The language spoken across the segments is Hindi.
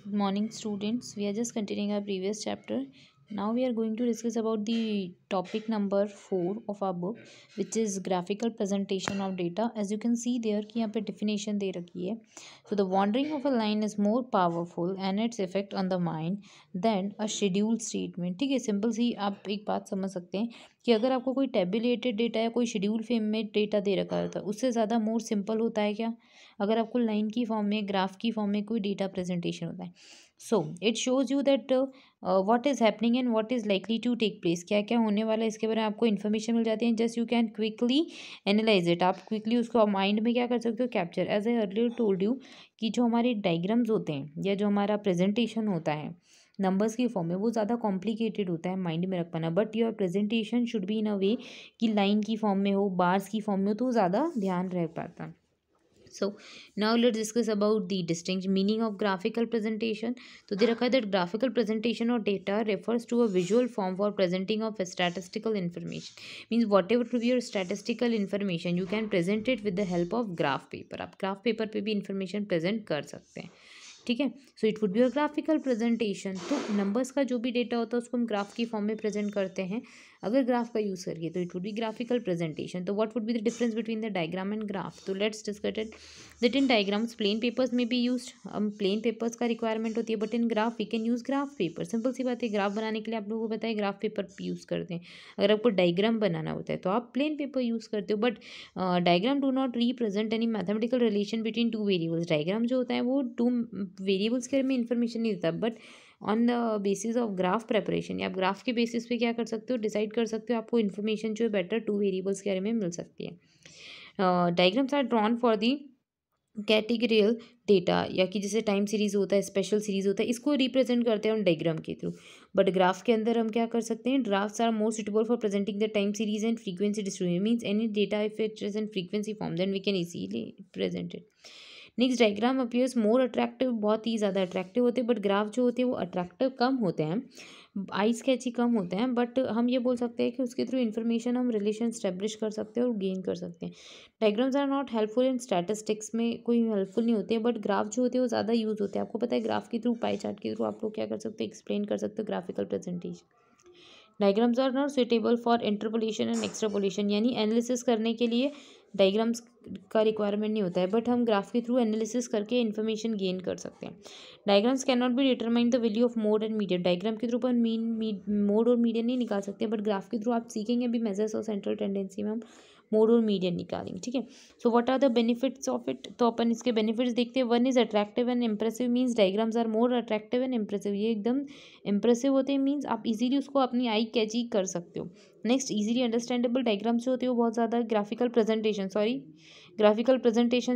Good morning, students. We are just continuing our previous chapter. Now we are going to discuss about the topic number 4 of our book, which is graphical presentation of data. As you can see there कि यहाँ पे definition दे रखी है. So the wandering of a line is more powerful and its effect on the mind than a scheduled statement. ठीक है, सिंपल सी आप एक बात समझ सकते हैं कि अगर आपको कोई टेबुलेटेड डेटा या कोई शेड्यूल फॉर्म में डेटा दे रखा होता है उससे ज़्यादा मोर सिंपल होता है क्या? अगर आपको लाइन की फॉर्म में, ग्राफ की फॉर्म में कोई डेटा प्रेजेंटेशन होता है, so it shows you that what is happening and what is likely to take place. क्या क्या होने वाला है इसके बारे में आपको इन्फॉर्मेशन मिल जाती है. Just you can quickly analyse it. आप क्विकली उसको माइंड में क्या कर सकते हो, capture. As I earlier told you कि जो हमारे डायग्राम्स होते हैं या जो हमारा प्रेजेंटेशन होता है नंबर्स की फॉर्म में, वो ज़्यादा कॉम्प्लिकेटेड होता है माइंड में रख पाना. But your presentation should be in a way कि लाइन की फॉर्म में हो, बार्स की फॉर्म में हो, तो ज़्यादा ध्यान रह पाता. So now let's discuss about the distinct meaning of graphical presentation. तो दे रखा है that graphical presentation of data refers to a visual form for presenting of statistical information. Means whatever to be your statistical information you can present it with the help of graph paper. आप graph paper पे भी information present कर सकते हैं. ठीक है, so it would be a graphical presentation. तो नंबर्स का जो भी डेटा होता है उसको हम ग्राफ की फॉर्म में प्रेजेंट करते हैं. अगर ग्राफ का यूज़ करिए तो it would be graphical presentation. तो what would be the difference between the diagram and graph? तो let's discuss it. That in diagrams plain papers में बी यूज. हम प्लेन पेपर्स का रिक्वायरमेंट होती है, but in graph we can use graph paper. Simple सी बात है, ग्राफ बनाने के लिए आप लोगों को पता है ग्राफ पेपर यूज़ करते हैं. अगर आपको डायग्राम बनाना होता है तो आप प्लेन पेपर यूज़ करते हो. But diagram do not represent any mathematical relation between two variables. Diagram जो होता है वो टू वेरिएबल्स के बारे में इन्फॉर्मेशन नहीं देता, but on the basis of graph preparation या आप ग्राफ के बेसिस पे क्या कर सकते हो, डिसाइड कर सकते हो आपको इन्फॉर्मेशन जो है बेटर टू वेरिएबल्स के बारे में मिल सकती है. Diagrams are drawn for the categorical data, या कि जैसे टाइम सीरीज होता है, स्पेशल सीरीज होता है, इसको रिप्रेजेंट करते हैं हम डायग्राम के थ्रू. बट ग्राफ के अंदर हम क्या कर सकते हैं, drafts are more suitable for presenting the time series and frequency distribution. Means any data if it is in frequency form then we can easily present it. Next, diagram appears more attractive. बहुत ही ज़्यादा अट्रैक्टिव होते हैं, बट ग्राफ जो होते हैं वो अट्रैक्टिव कम होते हैं, आई स्केची कम होते हैं. बट हम ये बोल सकते हैं कि उसके थ्रू इन्फॉर्मेशन हम रिलेशन स्टैब्लिश कर सकते हैं और गेन कर सकते हैं. Diagrams are not helpful in statistics. में कोई हेल्पफुल नहीं होते हैं, बट ग्राफ जो होते हैं वो ज़्यादा यूज़ होते हैं. आपको पता है ग्राफ के थ्रू, पाई चार्ट के थ्रू आप लोग क्या कर सकते हो, एक्सप्लेन कर सकते हो graphical presentation. Diagrams are not suitable for interpolation and extrapolation. यानी एनालिसिस करने के लिए डायग्राम्स का रिक्वायरमेंट नहीं होता है, बट हम ग्राफ के थ्रू एनालिसिस करके इन्फॉर्मेशन गेन कर सकते हैं. Diagrams can not be determine the value of mode and median. Diagram के थ्रू अपन मोड और मीडियन नहीं निकाल सकते, बट ग्राफ के थ्रू आप सीखेंगे अभी मेजर्स और सेंट्रल टेंडेंसी में हम मोड और मीडियन निकालेंगे. ठीक है, so what are the benefits of it? तो अपन इसके बेनिफिट्स देखते हैं. One is attractive and impressive. Means diagrams are more attractive and impressive. ये एकदम इंप्रेसिव होते हैं, मीन्स आप इजीली उसको अपनी आई कैची कर सकते हो. Next, easily understandable. डायग्राम्स जो होते हैं वो बहुत ज़्यादा ग्राफिकल प्रेजेंटेशन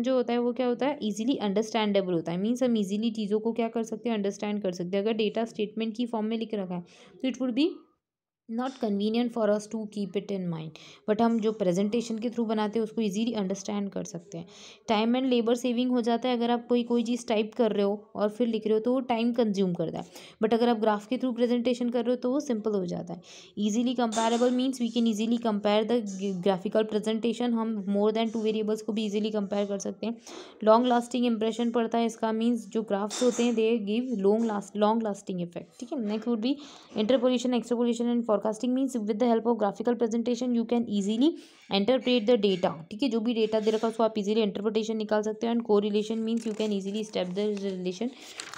जो होता है वो क्या होता है, इजीली अंडरस्टैंडेबल होता है. मीन्स हम इजीली चीज़ों को क्या कर सकते हैं, अंडरस्टैंड कर सकते हैं. अगर डेटा स्टेटमेंट की फॉर्म में लिख रखा है तो it would be not convenient for us to keep it in mind. But हम जो प्रेजेंटेशन के थ्रू बनाते हैं उसको इजीली अंडरस्टैंड कर सकते हैं. टाइम एंड लेबर सेविंग हो जाता है. अगर आप कोई चीज़ टाइप कर रहे हो और फिर लिख रहे हो तो वो टाइम कंज्यूम करता है, बट अगर आप ग्राफ के थ्रू प्रेजेंटेशन कर रहे हो तो वो सिंपल हो जाता है. Easily comparable. Means we can easily compare the graphical presentation. हम मोर देन टू वेरिएबल्स को भी ईजिली कंपेयर कर सकते हैं. लॉन्ग लास्टिंग इंप्रेशन पड़ता है इसका. मीन्स जो ग्राफ्स होते हैं they give long lasting effect. ठीक है, next would B interpolation, extrapolation and forecasting. Means with the help of graphical presentation you can easily interpret the data. ठीक है, जो भी डेटा दे रखा है उसको आप इजीली इंटरप्रिटेशन निकाल सकते हैं. And correlation means you can easily establish the relation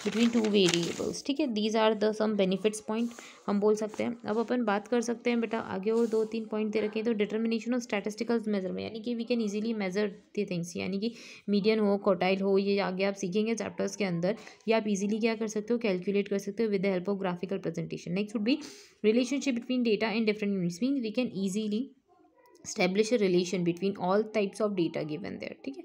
between two variables. ठीक है, these are the some benefits point हम बोल सकते हैं. अब अपन बात कर सकते हैं बेटा आगे और 2-3 पॉइंट दे रखे हैं. तो डिटर्मिनेशन ऑफ स्टैटिस्टिकल मेजरमेंट, यानी कि we can easily measure the things. यानी कि मीडियन हो, क्वार्टाइल हो, ये आगे आप सीखेंगे चैप्टर्स के अंदर. ये आप इजीली क्या कर सकते हो, कैलकुलेट कर सकते हो with the help of graphical presentation. Next would B relationship between data in different units. Means we can easily establish a relation between all types of data given there. ठीक है,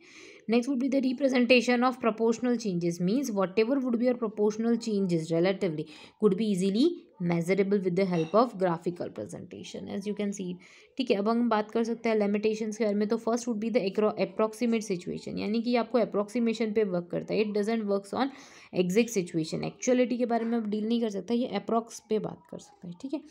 next would be the representation of proportional changes. Means whatever would be your proportional changes relatively could be easily measurable with the help of graphical presentation as you can see. ठीक है, अब हम बात कर सकते हैं लिमिटेशंस के बारे में। तो first would be the approximate situation, यानी कि आपको अप्रॉक्सीमेशन पे वर्क करता है, it doesn't works on exact situation. Actuality के बारे में अब डील नहीं कर सकता, ये अप्रॉक्स पे बात कर सकता है। ठीक है,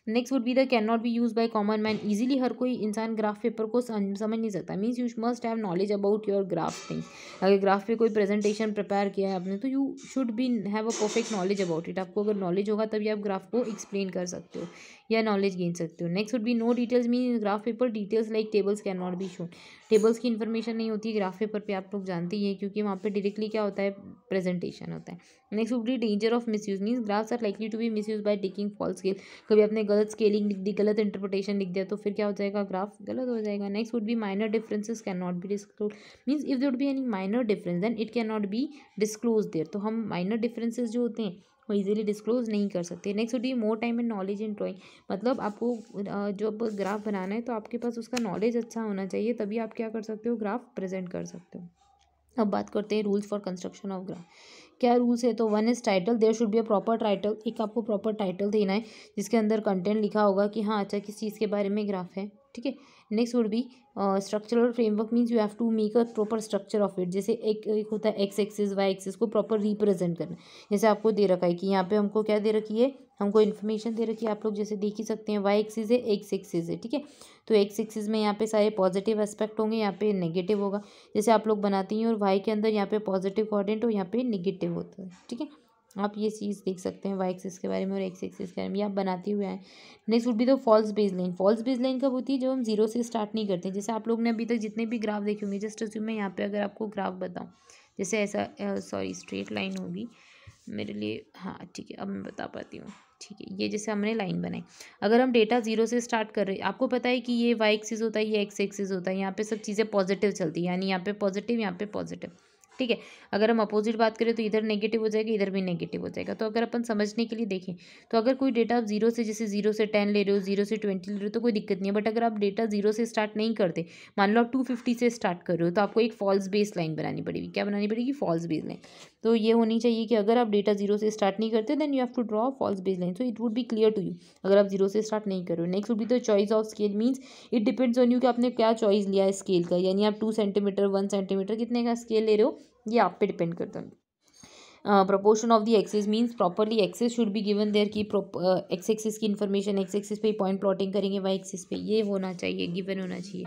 next would be the can not be use by common man, easily हर कोई इंसान ग्राफ पेपर को समझ नहीं सकता। Means you must have knowledge about your graph thing. अगर ग्राफ पे कोई प्रेजेंटेशन प्रिपेयर किया है आपने, तो you should be have a perfect knowledge about it. आपको अगर नॉलेज होगा तभी आप ग्राफ को एक्सप्लेन कर सकते हो या नॉलेज गेन सकते हो। Next would be no details, mean graph paper details like tables can not be shown. Tables की इन्फॉर्मेशन नहीं होती है ग्राफ पेपर पे, आप लोग जानते ही हैं, क्योंकि वहाँ पे डायरेक्टली क्या होता है, प्रेजेंटेशन होता है। Next would be danger of misuse, means graphs are likely to be misuse by taking false scale. कभी आपने गलत स्केलिंग लिख दी, गलत इंटरप्रिटेशन लिख दिया, तो फिर क्या हो जाएगा, ग्राफ गलत हो जाएगा। Next would be minor differences can not be disclose, means if there would be any minor difference then it can not be disclose there. तो हम माइनर डिफरेंसेस जो होते हैं वो इजीली डिस्क्लोज नहीं कर सकते। Next would be more time and knowledge in drawing, मतलब आपको जो ग्राफ बनाना है तो आपके पास उसका नॉलेज अच्छा होना चाहिए, तभी आप क्या कर सकते हो, ग्राफ प्रेजेंट कर सकते हो। अब बात करते हैं rules for construction of graph. क्या रूल्स है, तो one is title, there should be a proper title. एक आपको प्रॉपर टाइटल देना है जिसके अंदर कंटेंट लिखा होगा कि हाँ अच्छा किस चीज़ के बारे में ग्राफ है। ठीक है, next would be structural framework, means you have to make a proper structure of it. जैसे एक होता है एक्स एक्सिस, वाई एक्सिस को प्रॉपर रिप्रेजेंट करना। जैसे आपको दे रखा है कि यहाँ पे हमको क्या दे रखी है, हमको इन्फॉर्मेशन दे रखी है, आप लोग जैसे देख ही सकते हैं, वाई एक्सिस है, एक्स एक्सिस है। ठीक है, तो एक्स एक्सिस में यहाँ पे सारे पॉजिटिव एस्पेक्ट होंगे, यहाँ पे नेगेटिव होगा। जैसे आप लोग बनाती हैं, और वाई के अंदर यहाँ पे पॉजिटिव कोऑर्डिनेट और यहाँ पे नेगेटिव होता है। ठीक है, आप ये चीज़ देख सकते हैं वाई एक्सिस के बारे में और एक्स एक्सिस के बारे में, आप बनाते हुए आए। Next would be the false base line. False base line कब होती है, जब हम जीरो से स्टार्ट नहीं करते। जैसे आप लोग ने अभी तक जितने भी ग्राफ देखे होंगे, जस्ट अस्यूम मैं यहाँ पे अगर आपको ग्राफ बताऊँ, जैसे ऐसा सॉरी स्ट्रेट लाइन होगी मेरे लिए, हाँ ठीक है अब मैं बता पाती हूँ। ठीक है, ये जैसे हमने लाइन बनाई, अगर हम डेटा जीरो से स्टार्ट कर रहे हैं, आपको पता है कि ये वाई एक्सिस होता है, ये एक्स एक्सिस होता है, यहाँ पे सब चीज़ें पॉजिटिव चलती है, यानी यहाँ पे पॉजिटिव, यहाँ पे पॉजिटिव। ठीक है, अगर हम अपोजिट बात करें तो इधर नेगेटिव हो जाएगा, इधर भी नेगेटिव हो जाएगा। तो अगर अपन समझने के लिए देखें, तो अगर कोई डेटा आप जीरो से, जैसे 0 से 10 ले रहे हो, 0 से 20 ले रहे हो, तो कोई दिक्कत नहीं है। बट अगर आप डेटा जीरो से स्टार्ट नहीं करते, मान लो आप 250 से स्टार्ट कर रहे हो, तो आपको एक फॉल्स बेस लाइन बनानी पड़ेगी। क्या बनानी पड़ेगी, फॉल्स बेस लाइन। तो ये होनी चाहिए कि अगर आप डेटा जीरो से स्टार्ट नहीं करते, then you have to draw false base line, so it would be clear to you अगर आप जीरो से स्टार्ट नहीं कर रहे हो। Next would be the choice of scale, means it depends on you कि आपने क्या चॉइस लिया है स्केल का, यानी आप 2 सेंटीमीटर 1 सेंटीमीटर कितने का स्केल ले रहे हो, ये आप पे डिपेंड करता है। Proportion of the axis, means properly axis should be given there की एक्स एक्सिस की इन्फॉर्मेशन, एक्स एक्सिस पे पॉइंट प्लॉटिंग करेंगे, वाई एक्सिस पे ये होना चाहिए, गिवन होना चाहिए।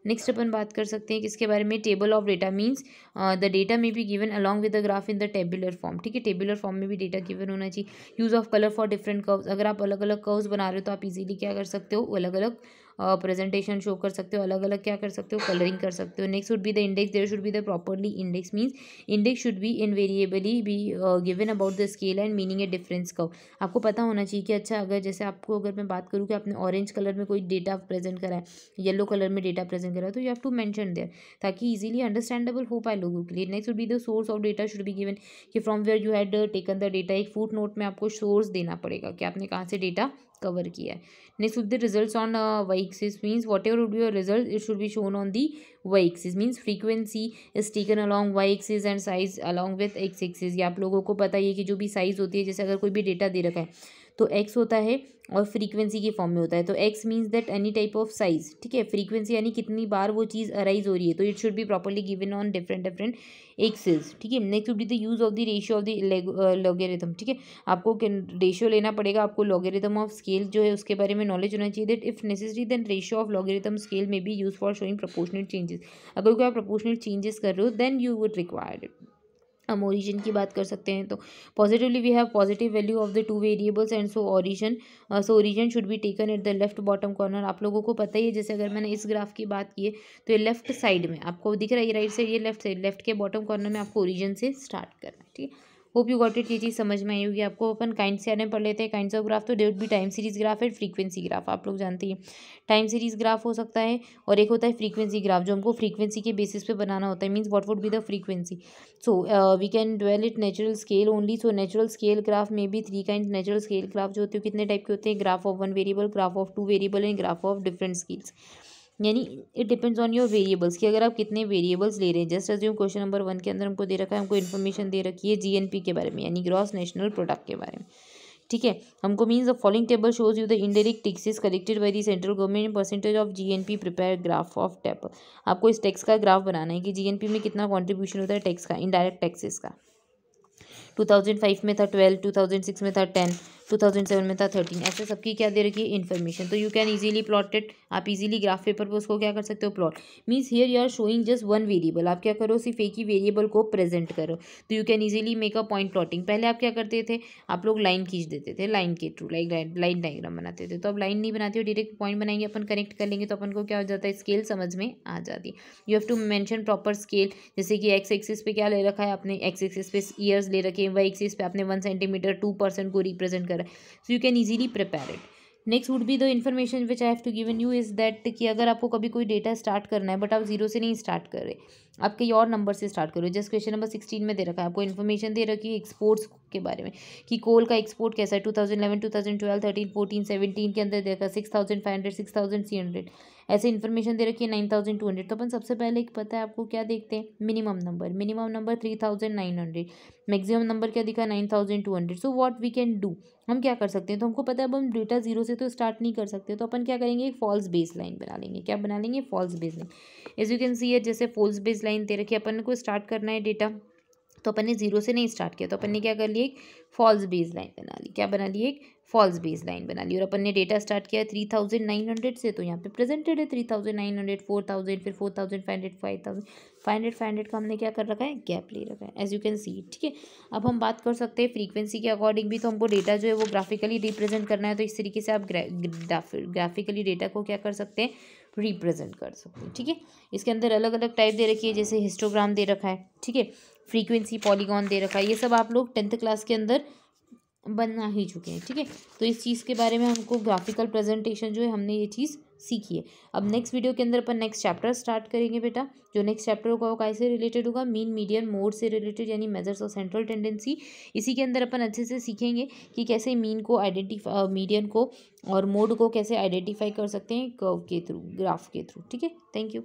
नेक्स्ट अपन बात कर सकते हैं किसके बारे में, table of data, means the data में be given along with the graph in the tabular form. ठीक है, टेबुलर फॉर्म में भी डेटा गिवन होना चाहिए। Use of colour for different curves, अगर आप अलग अलग कर्व्स बना रहे हो तो आप इजीली क्या कर सकते हो, अलग अलग प्रेजेंटेशन शो कर सकते हो, अलग अलग क्या कर सकते हो, कलरिंग कर सकते हो। Next would be the index, there should be the properly index, means index should be invariably be given about the scale and meaning a difference curve. आपको पता होना चाहिए कि अच्छा अगर जैसे आपको अगर मैं बात करूँ कि आपने ऑरेंज कलर में कोई डेटा प्रेजेंट करा है, येलो कलर में डेटा प्रेजेंट करा है, तो you have to mention there, ताकि इजीली अंडरस्टैंडेबल हो पाए लोगों के लिए। Next would be the source of data should be given, कि from where you had taken the data. एक फुट नोट में आपको सोर्स देना पड़ेगा कि आपने कहाँ से डेटा कवर किया है। Next with the results on Y axis, means whatever would be your result it should be shown on the Y axis, means frequency is taken along Y axis and size along with X axis. ये आप लोगों को पता ही है कि जो भी साइज होती है, जैसे अगर कोई भी डेटा दे रखा है तो एक्स होता है और फ्रीक्वेंसी की फॉर्म में होता है। तो x means that any type of size, ठीक है। फ्रीक्वेंसी यानी कितनी बार वो चीज़ अराइज हो रही है, तो it should B properly given on different different axis, ठीक है। Next would be the use of the ratio of the logarithm, ठीक है। आपको रेशियो लेना पड़ेगा, आपको लॉगरिथम ऑफ स्केल जो है उसके बारे में नॉलेज होना चाहिए। That if necessary then ratio of logarithm scale में be use for showing proportional changes. अगर कोई आप प्रोपोर्शनल चेंजेस कर रहे हो then you would required it. हम ओरिजिन की बात कर सकते हैं, तो positively we have positive value of the two variables and so origin should be taken at the left bottom corner. आप लोगों को पता ही है, जैसे अगर मैंने इस ग्राफ की बात की है तो ये लेफ्ट साइड में आपको दिख रहा है, ये राइट साइड, ये लेफ्ट साइड, लेफ्ट के बॉटम कॉर्नर में आपको ओरिजिन से स्टार्ट करना है, ठीक है। होप यू गॉट इट, ये चीज़ समझ में आई होगी आपको। अपन काइंड से आने पढ़ लेते हैं काइंड्स ऑफ ग्राफ। तो डेट भी टाइम सीरीज ग्राफ है, फ्रीक्वेंसी ग्राफ, आप लोग जानते हैं टाइम सीरीज ग्राफ हो सकता है, और एक होता है फ्रीक्वेंसी ग्राफ जो हमको फ्रीक्वेंसी के बेसिस पे बनाना होता है। Means what would be the frequency, so we can dwell it natural scale only. So natural scale graph में भी 3 काइंड नेचुरल स्केल ग्राफ जो होते हैं कितने टाइप के होते हैं, graph of 1 variable, graph of 2 variable and graph of different scales. यानी it depends on your variables कि अगर आप कितने वेरिएबल्स ले रहे हैं। जस्ट अज्यूम क्वेश्चन नंबर 1 के अंदर हमको दे रखा है, हमको इन्फॉर्मेशन दे रखी है जीएनपी के बारे में, यानी ग्रॉस नेशनल प्रोडक्ट के बारे में, ठीक है। हमको means the following table shows you the indirect taxes collected by the central government percentage of GNP prepare graph of tap. आपको इस टैक्स का ग्राफ बनाना है कि जीएनपी में कितना कॉन्ट्रीब्यूशन होता है टैक्स का, इनडायरेक्ट टैक्सेस का। 2005 में था 12, 2006 में था 10, 2007 में था 13, ऐसे सबकी क्या दे रखी है इन्फॉर्मेशन। तो you can easily plot it, आप इजीली ग्राफ पेपर पर उसको क्या कर सकते हो plot. Means here you are showing just one variable, आप क्या करो सिर्फ एक ही वेरिएबल को प्रेजेंट करो, तो you can easily make a point plotting. पहले आप क्या करते थे, आप लोग लाइन खींच देते थे, लाइन के थ्रू लाइक लाइन डायग्राम बनाते थे। तो अब लाइन नहीं बनाते हो, डायरेक्ट पॉइंट बनाएंगे, अपन कनेक्ट कर लेंगे, तो अपन को क्या हो जाता है स्केल समझ में आ जाती है। You have to mention proper scale, जैसे कि एक्स एक्सिस पे क्या ले रखा है आपने, एक्स एक्सिस पे ईयर्स ले रखे हैं, वाई एक्सिस पे आपने 1 सेंटीमीटर 2% को रिप्रेजेंट करा, so you can easily prepare it. Next would be the information which I have to given you is that कि अगर आपको कभी कोई डेटा स्टार्ट करना है बट आप जीरो से नहीं स्टार्ट कर रहे, आप कहीं और नंबर से स्टार्ट करो। जस्ट क्वेश्चन नंबर 16 में दे रखा है, आपको इन्फॉर्मेशन दे रखी है एक्सपोर्ट्स के बारे में कि कोल का एक्सपोर्ट कैसा है 2011, 2012, 13, 14, 17 के अंदर देखा 6500, 6300, ऐसे इन्फॉर्मेशन दे रखी है 9200। तो अपन सबसे पहले पता है आपको क्या देखते हैं, मिनिमम नंबर 3900, मैक्सिमम नंबर क्या दिखा 9200। So what we can do, हम क्या कर सकते हैं, तो हमको पता है अब हम डेटा जीरो से तो स्टार्ट नहीं कर सकते, तो अपन क्या करेंगे एक फॉल्स बेस लाइन बना लेंगे। क्या बना लेंगे, false base line. As you can see है जैसे फॉल्स बेस लाइन दे रखी है, अपन को स्टार्ट करना है डेटा, तो अपन ने जीरो से नहीं स्टार्ट किया, तो अपन ने क्या कर लिया एक फॉल्स बेस लाइन बना ली। क्या बना ली, एक फॉल्स बेस लाइन बना ली। और अपन ने डेटा स्टार्ट किया 3900 से, तो यहाँ पे प्रेजेंटेड है 3900, 4000, फिर 4500, 5000, 500 का हमने क्या कर रखा है गैप ले रखा है, एज यू कैन सी। ठीक है, अब हम बात कर सकते हैं फ्रीक्वेंसी के अकॉर्डिंग भी, तो हमको डेटा जो है वो ग्राफिकली रिप्रेजेंट करना है, तो इस तरीके से आप ग्राफिकली डेटा को क्या कर सकते हैं रिप्रेजेंट कर सकते हैं। ठीक है, इसके अंदर अलग अलग टाइप दे रखी है, जैसे हिस्टोग्राम दे रखा है, ठीक है, फ्रीक्वेंसी पॉलीगॉन दे रखा है, ये सब आप लोग 10th क्लास के अंदर बना ही चुके हैं। ठीक है, तो इस चीज़ के बारे में हमको ग्राफिकल प्रेजेंटेशन जो है हमने ये चीज़ सीखी है। अब नेक्स्ट वीडियो के अंदर अपन नेक्स्ट चैप्टर स्टार्ट करेंगे बेटा। जो नेक्स्ट चैप्टर होगा वो कैसे रिलेटेड होगा, मीन मीडियन मोड से रिलेटेड, यानी मेजर्स ऑफ सेंट्रल टेंडेंसी। इसी के अंदर अपन अच्छे से सीखेंगे कि कैसे मीन को आइडेंटिफाई, मीडियन को और मोड को कैसे आइडेंटिफाई कर सकते हैं कर्व के थ्रू, ग्राफ के थ्रू। ठीक है, थैंक यू।